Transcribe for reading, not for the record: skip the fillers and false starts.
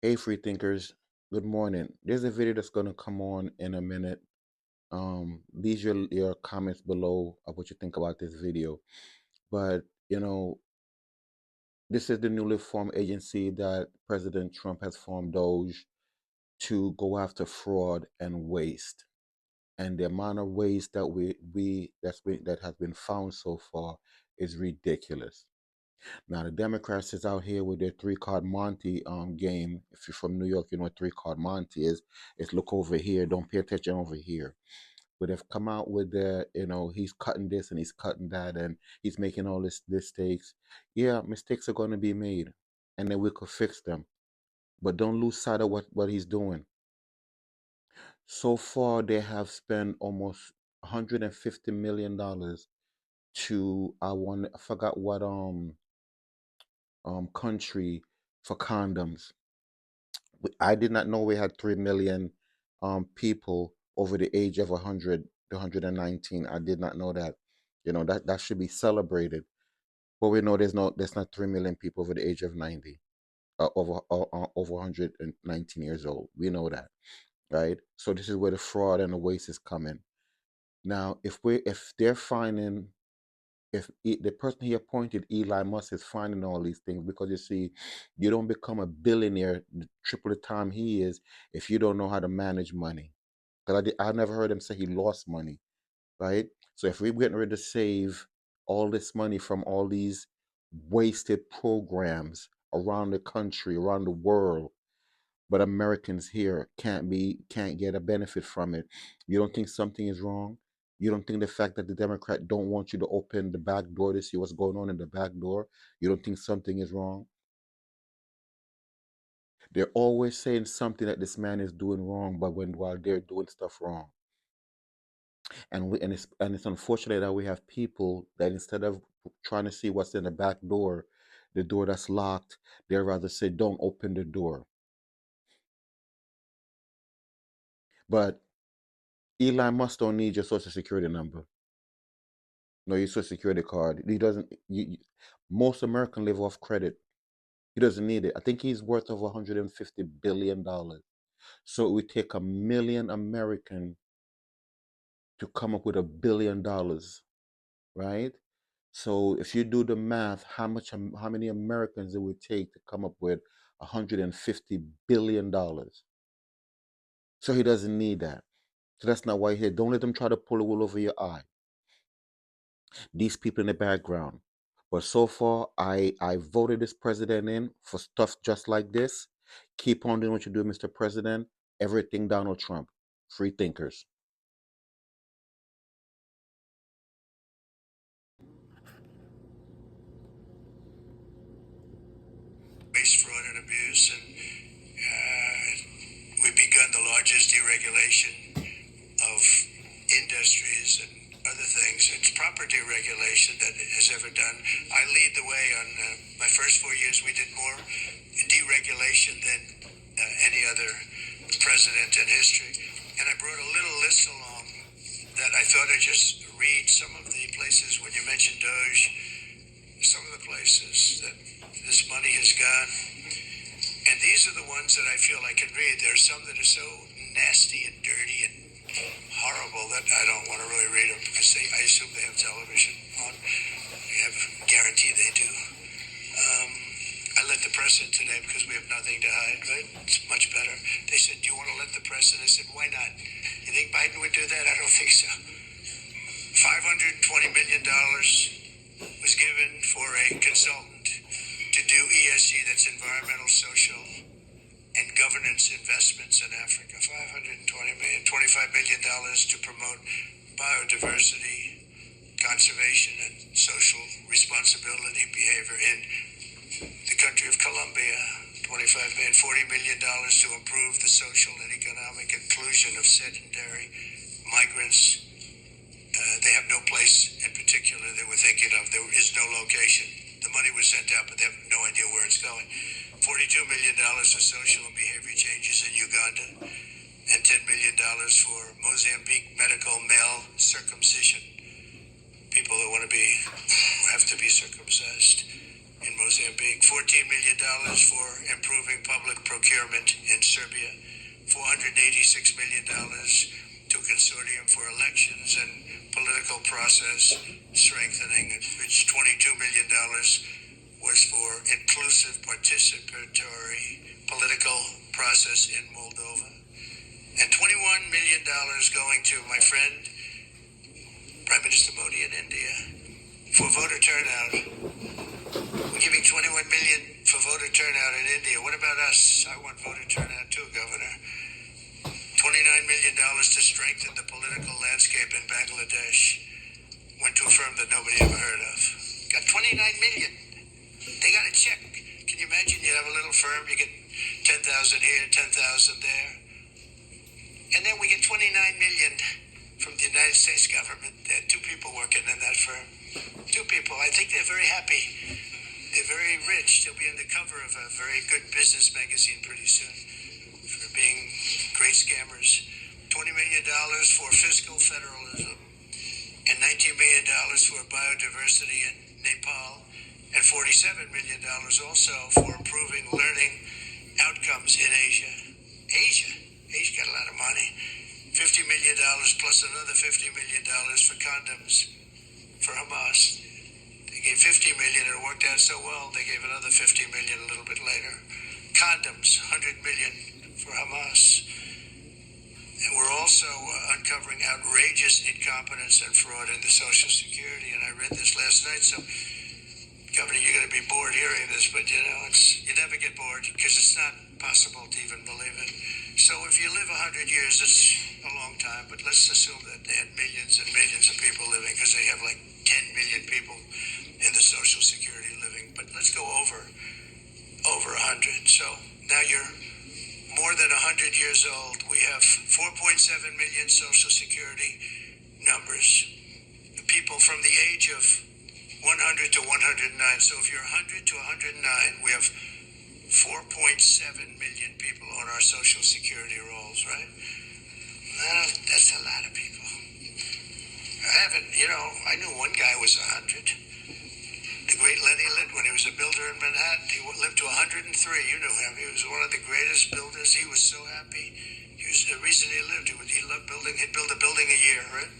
Hey, free thinkers. Good morning. There's a video that's gonna come on in a minute. Leave your comments below of what you think about this video. But this is the newly formed agency that President Trump has formed, Doge, to go after fraud and waste. And the amount of waste that that has been found so far is ridiculous. Now the Democrats is out here with their three card Monty game. If you're from New York, you know what three card Monty is. It's look over here, don't pay attention over here. But they've come out with he's cutting this and he's cutting that and he's making all this mistakes. Yeah, mistakes are going to be made, and then we could fix them. But don't lose sight of what he's doing. So far, they have spent almost $150 million to I forgot what country for condoms. I did not know we had 3 million people over the age of 100 to 119. I did not know that. That should be celebrated. But we know there's not 3 million people over the age of 90, over 119 years old. We know that, right? So this is where the fraud and the waste is coming. Now, if they're finding the person he appointed, Eli Musk, is finding all these things, because you see, you don't become a billionaire triple the time he is if you don't know how to manage money. Because I never heard him say he lost money, right? So if we're getting ready to save all this money from all these wasted programs around the country, around the world, but Americans here can't get a benefit from it. You don't think something is wrong? You don't think the fact that the Democrat don't want you to open the back door to see what's going on in the back door, you don't think something is wrong? They're always saying something that this man is doing wrong, but while they're doing stuff wrong. And it's unfortunate that we have people that, instead of trying to see what's in the back door, the door that's locked, they rather say don't open the door. But Elon Musk don't need your social security number. No, your social security card. He doesn't. Most Americans live off credit. He doesn't need it. I think he's worth over $150 billion. So it would take a million American to come up with $1 billion, right? So if you do the math, how many Americans it would take to come up with $150 billion? So he doesn't need that. So that's not why he said, don't let them try to pull the wool over your eye. These people in the background. But so far, I voted this president in for stuff just like this. Keep on doing what you do, Mr. President. Everything Donald Trump. Free thinkers. Waste, fraud, and abuse, and we've begun the largest deregulation of industries and other things. It's proper deregulation that has ever done. I lead the way on my first 4 years. We did more deregulation than any other president in history. And I brought a little list along that I thought I'd just read some of the places when you mentioned Doge, some of the places that this money has gone. And these are the ones that I feel I can read. There are some that are so nasty and dirty and horrible that I don't want to really read them, because I assume they have television on. I have guarantee they do. I let the press in today because we have nothing to hide, right? It's much better. They said, do you want to let the press in? I said, why not? You think Biden would do that? I don't think so. $520 million was given for a consultant to do ESG, that's environmental, social, and governance investments in Africa. $520 million, $25 million to promote biodiversity, conservation, and social responsibility behavior in the country of Colombia. $25 million, $40 million to improve the social and economic inclusion of sedentary migrants. They have no place in particular they were thinking of. There is no location. The money was sent out, but they have no idea where it's going. $42 million for social and behavior changes in Uganda, and $10 million for Mozambique medical male circumcision. People that have to be circumcised. in Mozambique, $14 million for improving public procurement in Serbia, $486 million to Consortium for Elections and Political Process Strengthening, which $22 million was for inclusive participatory political process in Moldova, and $21 million going to my friend, Prime Minister Modi in India, for voter turnout. We're giving $21 million for voter turnout in India. What about us? I want voter turnout too, Governor. $29 million to strengthen the political landscape in Bangladesh. Went to a firm that nobody ever heard of. Got $29 million. They got a check. Can you imagine? You have a little firm, you get 10,000 here, 10,000 there. And then we get $29 million from the United States government. There are two people working in that firm. Two people. I think they're very happy. They're very rich. They'll be on the cover of a very good business magazine pretty soon for being great scammers. $20 million for fiscal federalism and $19 million for biodiversity in Nepal and $47 million also for improving learning outcomes in Asia. Asia got a lot of money. $50 million plus another $50 million for condoms for Hamas. They gave $50 million and it worked out so well, they gave another $50 million a little bit later. Condoms, $100 million for Hamas. And we're also uncovering outrageous incompetence and fraud in the Social Security. And I read this last night, so Governor, you're going to be bored hearing this, but you never get bored because it's not possible to even believe it. So if you live 100 years, it's a long time, but let's assume that they had millions and millions of people living because they have like 10 million people in the Social Security living. But let's go over 100. So now you're more than 100 years old. We have 4.7 million Social Security numbers. People from the age of 100 to 109. So if you're 100 to 109, we have 4.7 million people on our Social Security rolls, right? Well, that's a lot of people. I knew one guy was 100. The great Lenny Litt, when he was a builder in Manhattan, he lived to 103. You knew him. He was one of the greatest builders. He was so happy. The reason he lived, he loved building. He'd build a building a year, right?